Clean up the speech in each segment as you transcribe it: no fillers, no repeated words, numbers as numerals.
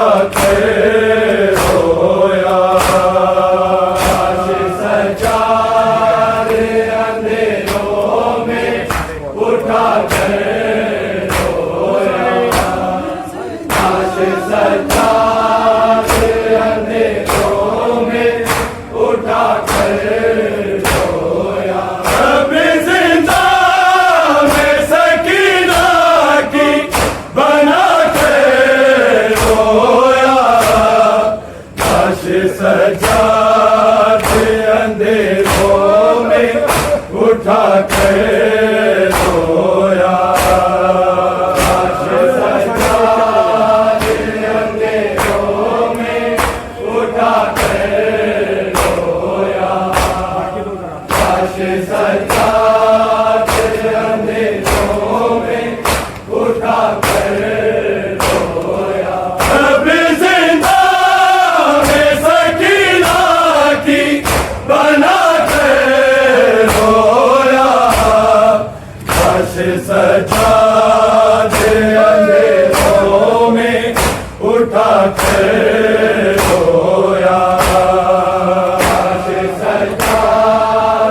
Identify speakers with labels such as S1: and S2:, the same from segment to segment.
S1: उठा कर रोया। सजा दे अंधेरों में उठा कर रोया। सजा दे अंधेरों में उठा कर रोया। अब जिंदा में सकीना की बना कर रोया। सजा दे अंधेरों में उठा कर रोया। सजा दे अंधेरों में उठा कर रोया। सजा दे अंधेरों में उठा कर रोया। अब जिंदा में सकीना की बना कर रोया। सजा दे अंधेरों में उठा कर रोया। सजा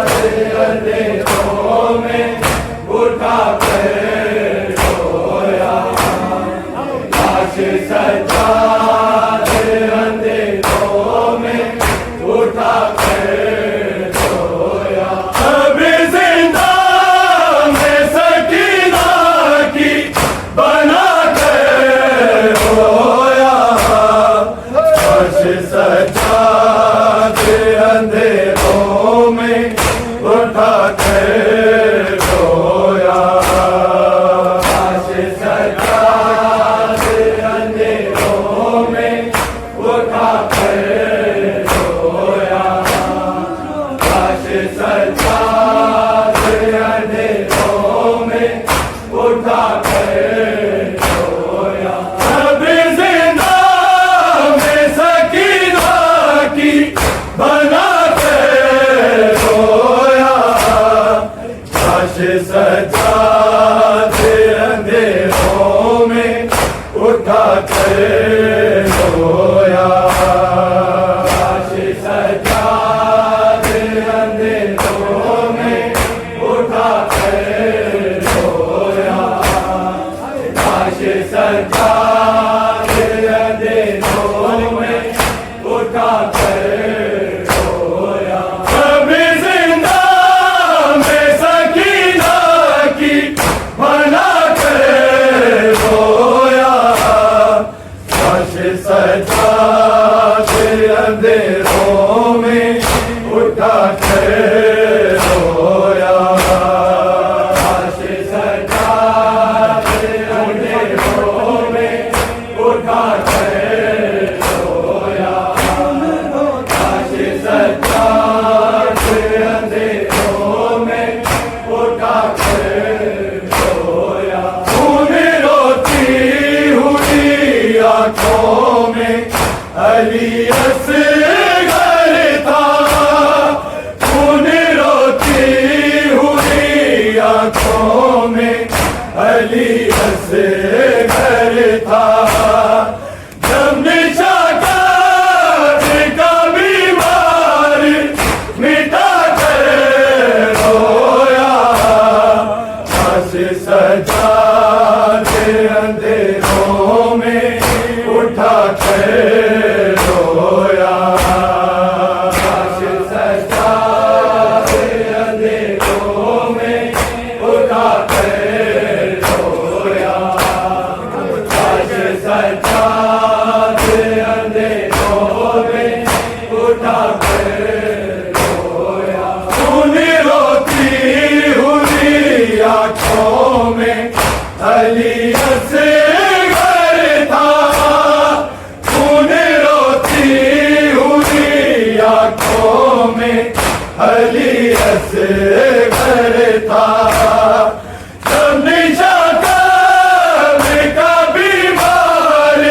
S1: दे अंधेरों में उठा कर रोया। सजा दे अंधेरों में उठा कर रोया। अब जिंदा में सकीना की बना कर रोया। सजा दे अंधेरों में उठा कर रोया। सजा दे अंधेरों में उठा कर रोया। सजा दे अंधेरों में उठा कर रोया। अब जिंदा में सकीना की बना कर रोया। सजा दे अंधेरों में उठा कर रोया। सजा दे अंधेरों में उठा कर रोया। सजा दे अंधेरों में उठा कर रोया। अब जिंदा में सकीना की बना कर रोया। सजा दे अंधेरों में उठा कर रोया। सजा दे अंधेरों में उठा कर रोया। सजा दे अंधेरों में उठा कर रोया। खून रोती हुई आँखों में अली असगर था। खून रोती हुई आँखों में अली असगर था। जब निशाकार का बीमार मिटा कर रोया। सजा दे अंधेरों में उठा कर रोया। सजा दे अंधेरों में उठा कर रोया। सजा दे अंधेरों में उठा कर रोया। खून रोती हुई आँखों में अली असगर था। खून रोती हुई आँखों में अली असगर था। जब निशाकार का बीमार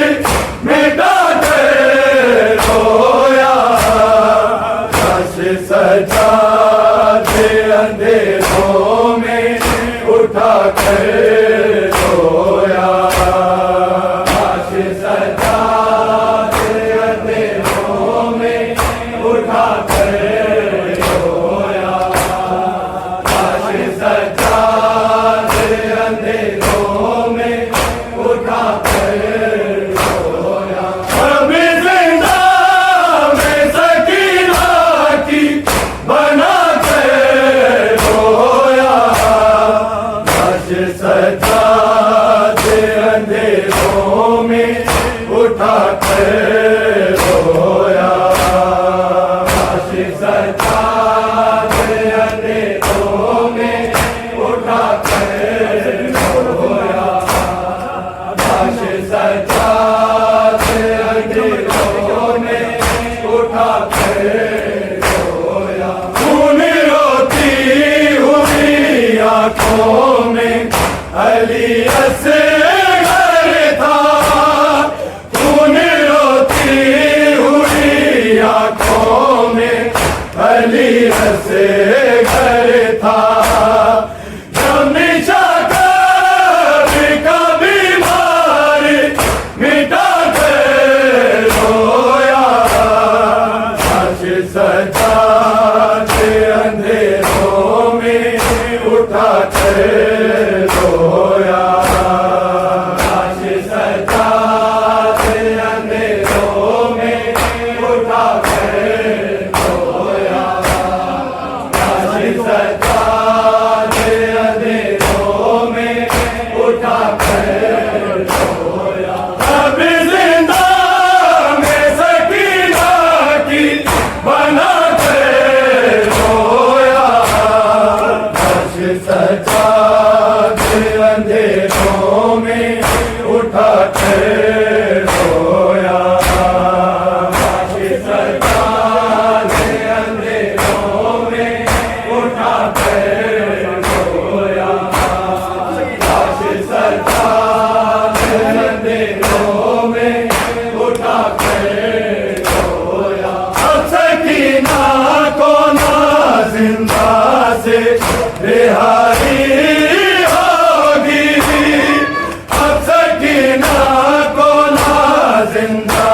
S1: मिटा कर रोया। सजा दे अंधेरों में उठा कर रोया। सजा में उठा कर रोया। काशी सजाद अंधेरों में उठा कर रोया। काशी सजाद अंधेरों में उठा कर रोया। खून रोती हुई आंखों में अली असगर था। खून रोती हुई आंखों में अली असगर था। हमेशा कभी कभी मार मिटा कर रोया। काशी सजाद अंधेरों में उठा कर रोया। काशी सजाद अंधेरों में उठा कर रोया। काशी सजाद अंधेरों में उठा कर रोया। अभी जिंदा में सकीना की बना कर रोया। काशी सजाद अंधेरों में उठा कर रोया। काशी सजाद अंधेरों में उठा कर रोया। काशी सजाद अंधेरों में उठा कर रोया। अब सकीना को ना जिंदा से रिहाई होगी। अब सकीना को ना जिंदा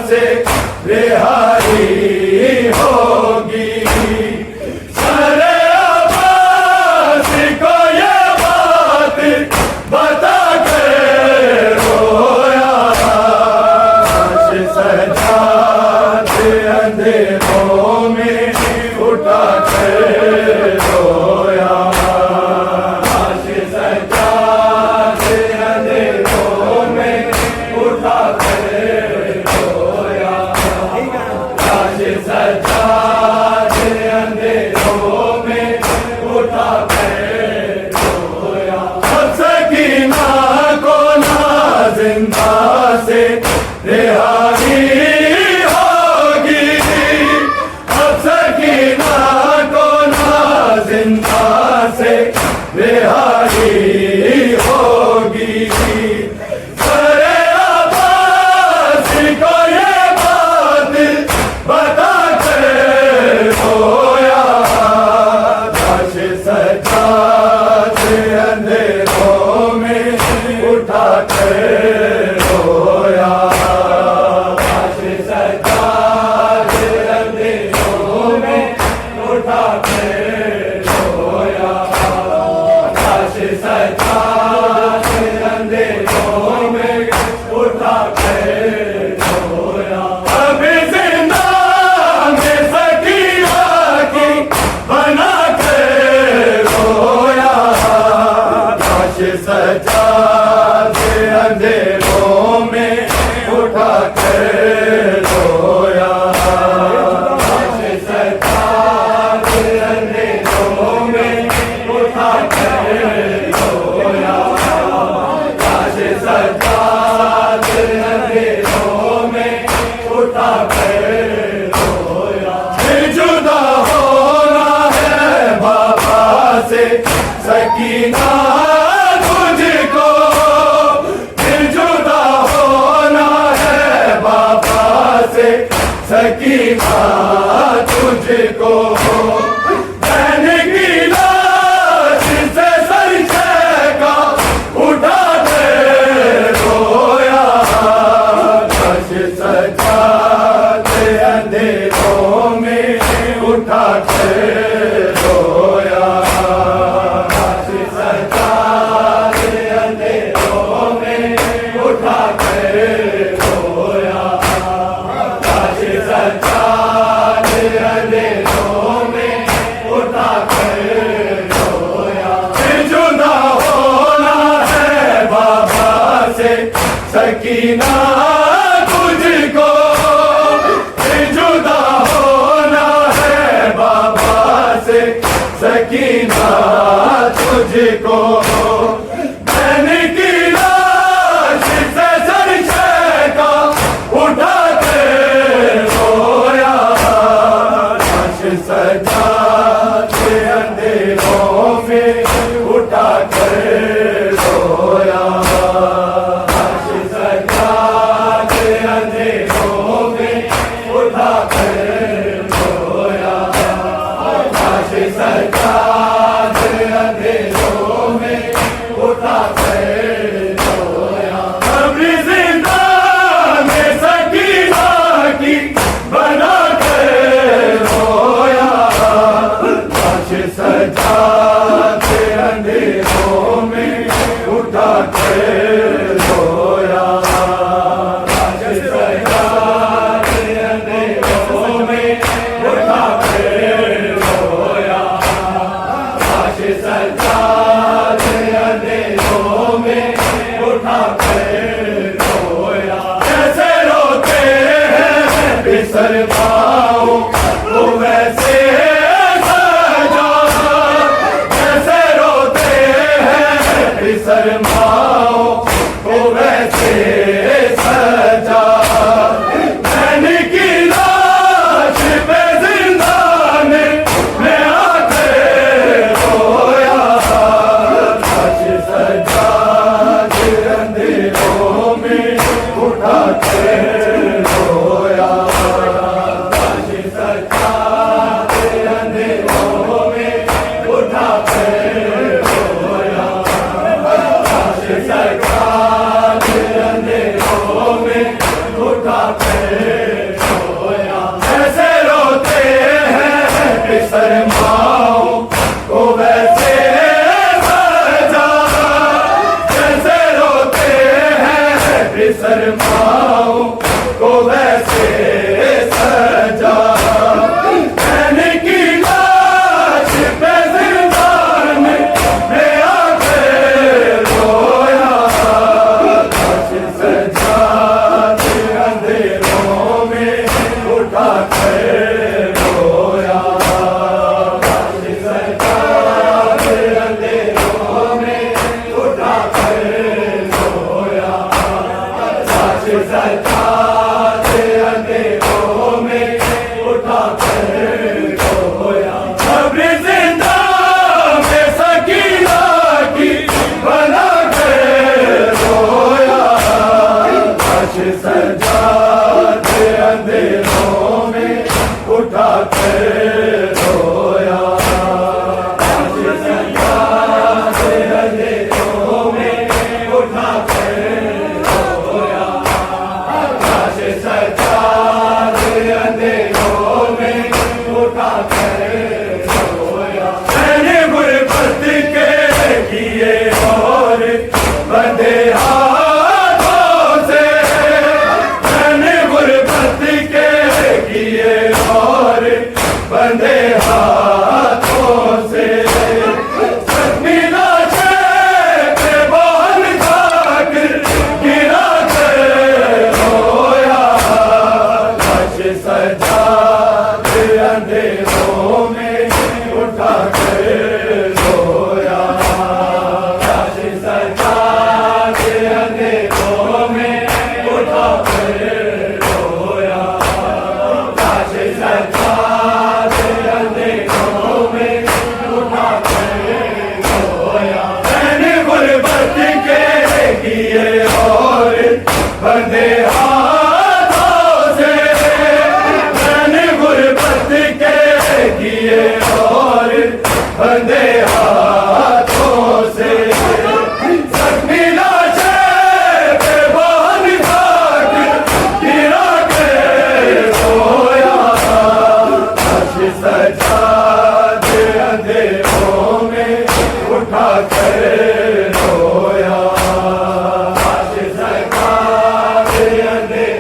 S1: से रिहाई होगी। सारे अब्बास को ये बात बता कर रोया। काशी सजाद अंधेरों में उठा कर रोया। काशी सजाद अंधेरों में उठा कर रोया। काशी सजाद अंधेरों में उठा कर रोया। अब सकीना को ना जिंदा से रिहाई होगी। अब सकीना को ना जिंदा से रिहाई होगी। सारे अब्बास को ये बात बता कर रोया। काशी सजाद अंधेरों में उठा कर रोया। काशी सजाद अंधेरों में उठा कर रोया। काशी सजाद अंधेरों में उठा कर रोया। अभी जिंदा में सकीना की बना कर रोया। काशी सजाद अंधेरों में उठा कर रोया। काशी सजाद अंधेरों में उठा कर रोया। काशी सजाद अंधेरों में उठा कर रोया। फिर जुदा होना है बाबा से सकीना तुझको। फिर जुदा होना है बाबा से सकीना तुझको। बहन की लाश से सर का उठा कर रोया। काशी सजाद अंधेरों में उठा कर रोया। काशी सजाद अंधेरों में उठा कर रोया। काशी सजाद अंधेरों में सकीना तुझको जुदा होना है बाबा से, सकीना तुझको मैंने की लाश से सर का उठा के रोया, लाश सजा के अंधेरों में उठा कर रोया, लाश सजा के अंधेरों में उठा कर रोया, लाश सजा के अंधेरों में उठा कर रोया। अभी जिंदा में सकीना की बना कर रोया, लाश सजा के अंधेरों में उठा कर रोया, लाश सजा के अंधेरों में उठा कर रोया, लाश सजा के अंधेरों में उठा कर रोया। जैसे रोते हैं बिसर पाओ वो वैसे सजा, जैसे रोते हैं बिसर पाओ वो वैसे सजा, मैंने की लाश पे जिंदान में आकर रोया, लाश सजा के अंधेरों में उठा कर रोया, लाश सजा के अंधेरों में उठा कर रोया, लाश सजा के अंधेरों में उठा कर रोया। ऐसे रोते हैं बिसर माओ को वैसे सजा, जैसे रोते हैं बिसर माओ को वैसे सजा, मैंने की लाश पे जिंदान में आकर रोया, लाश सजा के अंधेरों में उठा कर रोया, लाश सजा के अंधेरों में उठा कर रोया, लाश सजा के अंधेरों में उठा कर रोया। अभी जिंदा में सकीना की बना कर रोया, लाश सजा के अंधेरों में उठा कर रोया, लाश सजा के अंधेरों में उठा कर रोया, लाश सजा के अंधेरों में उठा कर रोया। मैंने गुरबत के किए और बंधे हाथों से, मैंने गुरबत के किए और बंधे हाथों से, जख्मी लाशें पे बाल खाक गिरा कर रोया, लाश सजा के अंधेरों में उठा कर रोया, लाश सजा के अंधेरों में उठा कर रोया, लाश सजा के अंधेरों में उठा कर रोया। मैंने गुरबत के किए और बंधे हाथों से, मैंने गुरबत के किए और बंधे हाथों से, जख्मी लाशें पे बाल खाक गिरा कर रोया, लाश सजा के अंधेरों में उठा कर रोया, लाश सजा के अंधेरों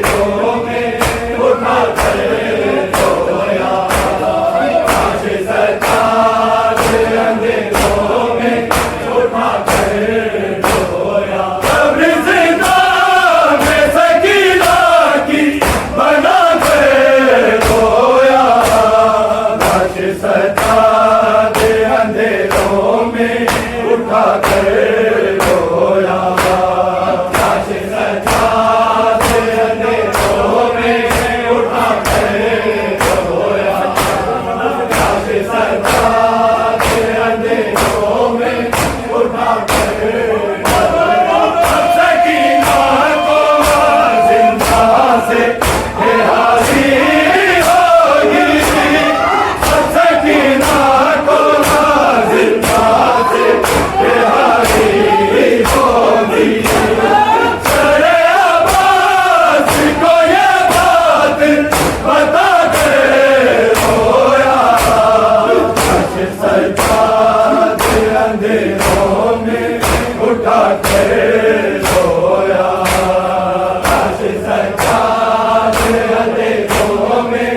S1: सज्जाद अंधेरों में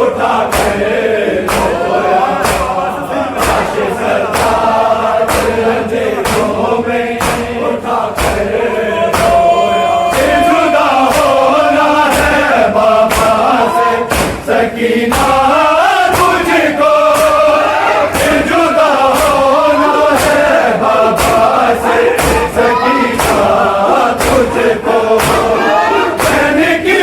S1: उठा कर रोया, लाश सज्जाद अंधेरों में उठा कर रोया। फिर जुदा होना है बाबा से सकीना तुझको, फिर जुदा होना है बाबा से सकीना तुझको। मैंने की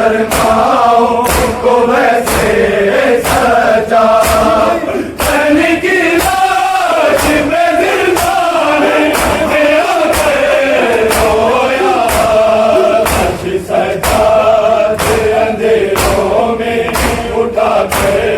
S1: शर्माओ को वैसे सजा बहन की लाश पे गिरदाने रोया अच्छी सजा अंधेरों में उठा कर